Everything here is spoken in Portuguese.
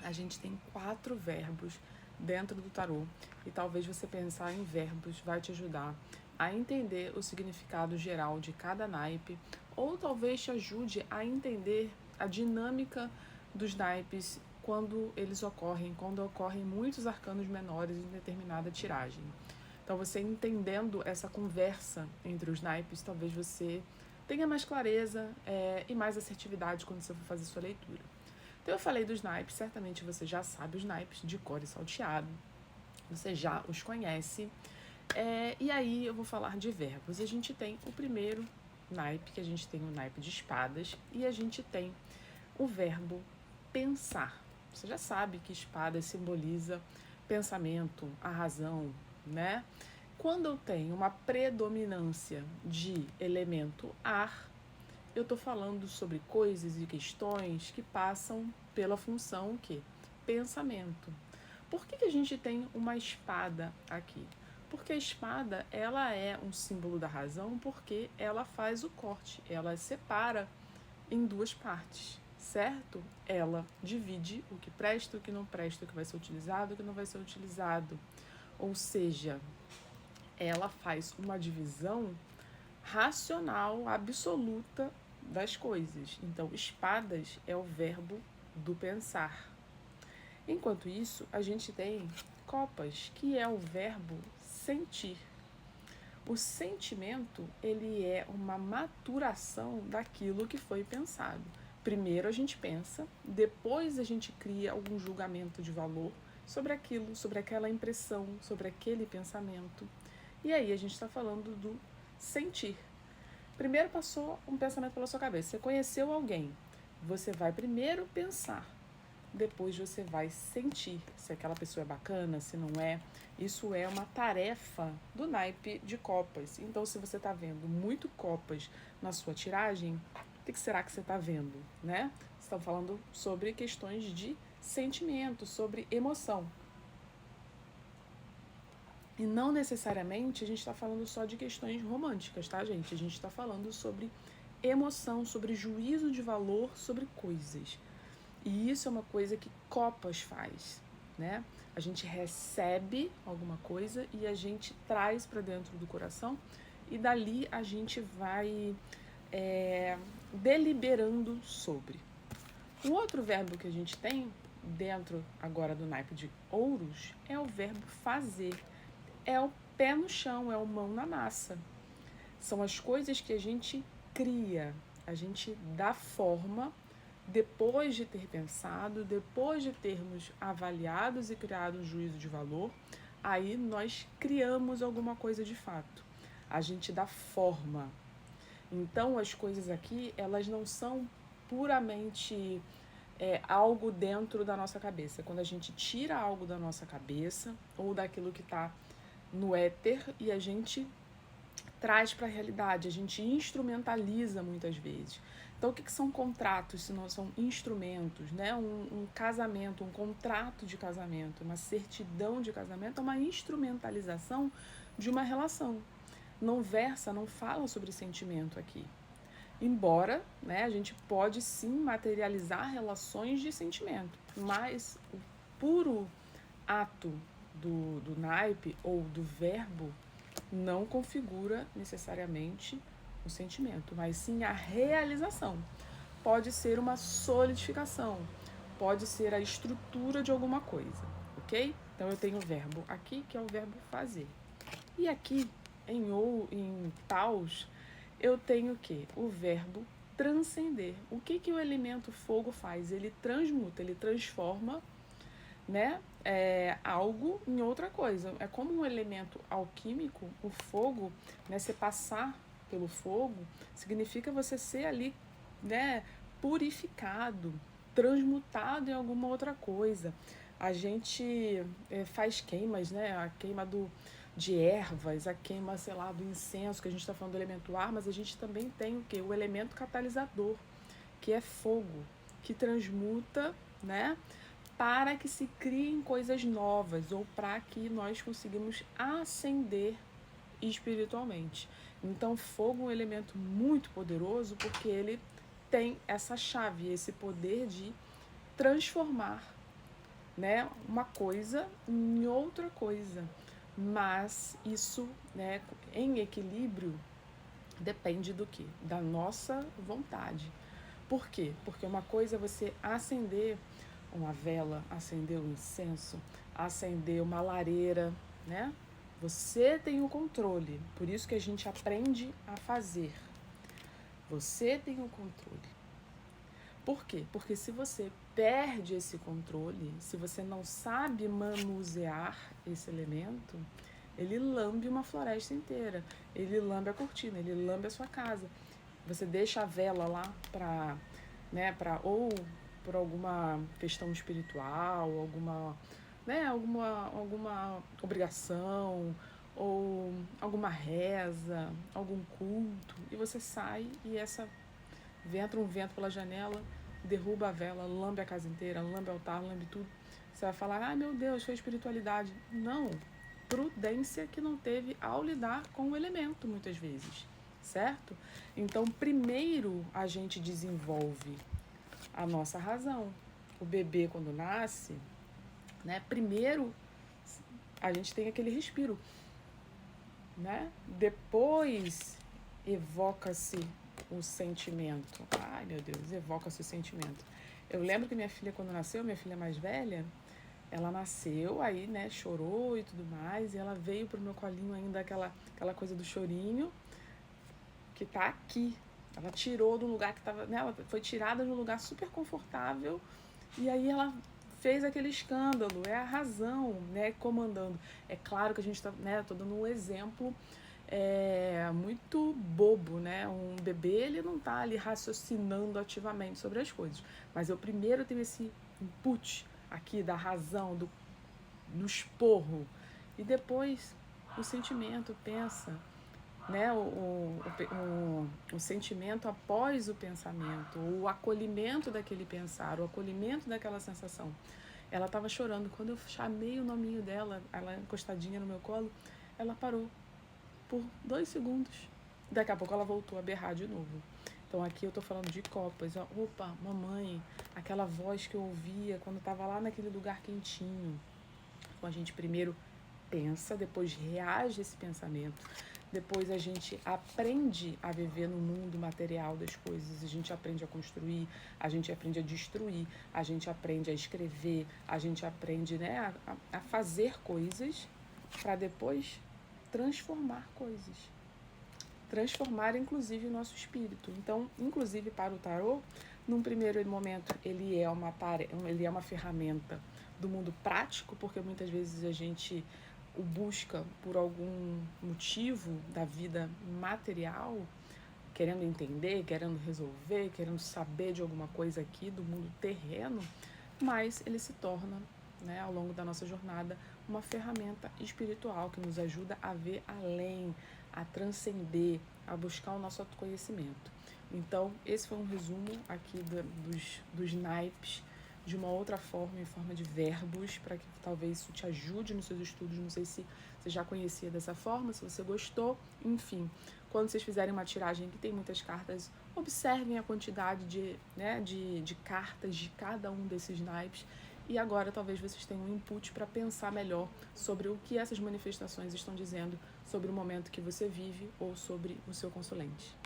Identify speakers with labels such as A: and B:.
A: A gente tem 4 verbos dentro do tarô e talvez você pensar em verbos vai te ajudar a entender o significado geral de cada naipe ou talvez te ajude a entender a dinâmica dos naipes quando ocorrem muitos arcanos menores em determinada tiragem. Então, você entendendo essa conversa entre os naipes, talvez você tenha mais clareza e mais assertividade quando você for fazer sua leitura. Então, eu falei dos naipes, certamente você já sabe os naipes de cor e salteado, você já os conhece. E aí eu vou falar de verbos. A gente tem o primeiro naipe, que a gente tem o naipe de espadas, e a gente tem o verbo pensar. Você já sabe que espadas simboliza pensamento, a razão, né? Quando eu tenho uma predominância de elemento ar, eu estou falando sobre coisas e questões que passam pela função que? Pensamento. Por que a gente tem uma espada aqui? Porque a espada, ela é um símbolo da razão porque ela faz o corte, ela separa em duas partes, certo? Ela divide o que presta, o que não presta, o que vai ser utilizado, o que não vai ser utilizado. Ou seja, ela faz uma divisão racional absoluta das coisas. Então, espadas é o verbo do pensar. Enquanto isso, a gente tem copas, que é o verbo sentir. O sentimento, ele é uma maturação daquilo que foi pensado. Primeiro a gente pensa, depois a gente cria algum julgamento de valor sobre aquilo, sobre aquela impressão, sobre aquele pensamento. E aí a gente está falando do sentir. Primeiro passou um pensamento pela sua cabeça, você conheceu alguém, você vai primeiro pensar, depois você vai sentir se aquela pessoa é bacana, se não é. Isso é uma tarefa do naipe de copas. Então, se você está vendo muito copas na sua tiragem, o que será que você está vendo, né? Estão falando sobre questões de sentimento, sobre emoção. E não necessariamente a gente está falando só de questões românticas, tá, gente? A gente está falando sobre emoção, sobre juízo de valor, sobre coisas. E isso é uma coisa que copas faz, né? A gente recebe alguma coisa e a gente traz para dentro do coração e dali a gente vai deliberando sobre. O outro verbo que a gente tem dentro agora do naipe de ouros é o verbo fazer. É o pé no chão, é o mão na massa. São as coisas que a gente cria, a gente dá forma depois de ter pensado, depois de termos avaliados e criado um juízo de valor, aí nós criamos alguma coisa de fato. A gente dá forma. Então as coisas aqui, elas não são puramente algo dentro da nossa cabeça. Quando a gente tira algo da nossa cabeça ou daquilo que está no éter e a gente traz para a realidade, a gente instrumentaliza muitas vezes. Então, o que são contratos se não são instrumentos, né? Um casamento, um contrato de casamento, uma certidão de casamento é uma instrumentalização de uma relação. Não versa, não fala sobre sentimento aqui. Embora, né, a gente pode sim materializar relações de sentimento, mas o puro ato do naipe ou do verbo não configura necessariamente o sentimento, mas sim a realização. Pode ser uma solidificação, pode ser a estrutura de alguma coisa, ok? Então eu tenho o verbo aqui, que é o verbo fazer. E aqui, em paus, eu tenho o quê? O verbo transcender. O que o elemento fogo faz? Ele transmuta, ele transforma, né, algo em outra coisa. É como um elemento alquímico, o fogo, né, você passar pelo fogo, significa você ser ali, né, purificado, transmutado em alguma outra coisa. A gente faz queimas, né, a queima de ervas, a queima, sei lá, do incenso, que a gente está falando do elemento ar, mas a gente também tem o quê? O elemento catalisador, que é fogo, que transmuta, né, para que se criem coisas novas ou para que nós conseguimos ascender espiritualmente. Então, fogo é um elemento muito poderoso porque ele tem essa chave, esse poder de transformar né, uma coisa em outra coisa. Mas isso, né, em equilíbrio, depende do quê? Da nossa vontade. Por quê? Porque uma coisa é você acender uma vela, acender um incenso, acender uma lareira, né? Você tem o controle. Por isso que a gente aprende a fazer. Você tem o controle. Por quê? Porque se você perde esse controle, se você não sabe manusear esse elemento, ele lambe uma floresta inteira, ele lambe a cortina, ele lambe a sua casa. Você deixa a vela lá para, né, para ou por alguma questão espiritual, alguma obrigação ou alguma reza, algum culto, e você sai e entra um vento pela janela, derruba a vela, lambe a casa inteira, lambe o altar, lambe tudo. Você vai falar, ai meu Deus, foi espiritualidade. Não, prudência que não teve ao lidar com o elemento, muitas vezes, certo? Então, primeiro a gente desenvolve a nossa razão. O bebê, quando nasce, né, primeiro a gente tem aquele respiro, né? Depois evoca-se o sentimento. Ai, meu Deus, evoca-se o sentimento. Eu lembro que minha filha, quando nasceu, minha filha mais velha, ela nasceu, aí, né, chorou e tudo mais, e ela veio pro meu colinho ainda aquela coisa do chorinho, que tá aqui. Ela tirou do lugar que tava, né, ela foi tirada de um lugar super confortável, e aí ela fez aquele escândalo, é a razão, né, comandando. É claro que a gente tá, né, tô dando um exemplo muito bobo, né? Um bebê, ele não tá ali raciocinando ativamente sobre as coisas. Mas eu primeiro tenho esse input aqui da razão, do esporro. E depois o sentimento, pensa, né? O sentimento após o pensamento, o acolhimento daquele pensar, o acolhimento daquela sensação. Ela estava chorando. Quando eu chamei o nominho dela, ela encostadinha no meu colo, ela parou por 2 segundos. Daqui a pouco ela voltou a berrar de novo. Então aqui eu tô falando de copas. Ó. Opa, mamãe, aquela voz que eu ouvia quando tava lá naquele lugar quentinho. Então a gente primeiro pensa, depois reage a esse pensamento. Depois a gente aprende a viver no mundo material das coisas. A gente aprende a construir, a gente aprende a destruir, a gente aprende a escrever, a gente aprende, né, a fazer coisas para depois transformar coisas. Transformar, inclusive, o nosso espírito. Então, inclusive para o tarô, num primeiro momento, ele é uma ferramenta do mundo prático, porque muitas vezes a gente o busca por algum motivo da vida material, querendo entender, querendo resolver, querendo saber de alguma coisa aqui do mundo terreno, mas ele se torna, né, ao longo da nossa jornada, uma ferramenta espiritual que nos ajuda a ver além, a transcender, a buscar o nosso autoconhecimento. Então, esse foi um resumo aqui dos naipes, de uma outra forma, em forma de verbos, para que talvez isso te ajude nos seus estudos. Não sei se você já conhecia dessa forma, se você gostou, enfim. Quando vocês fizerem uma tiragem que tem muitas cartas, observem a quantidade de cartas de cada um desses naipes. E agora talvez vocês tenham um input para pensar melhor sobre o que essas manifestações estão dizendo sobre o momento que você vive ou sobre o seu consulente.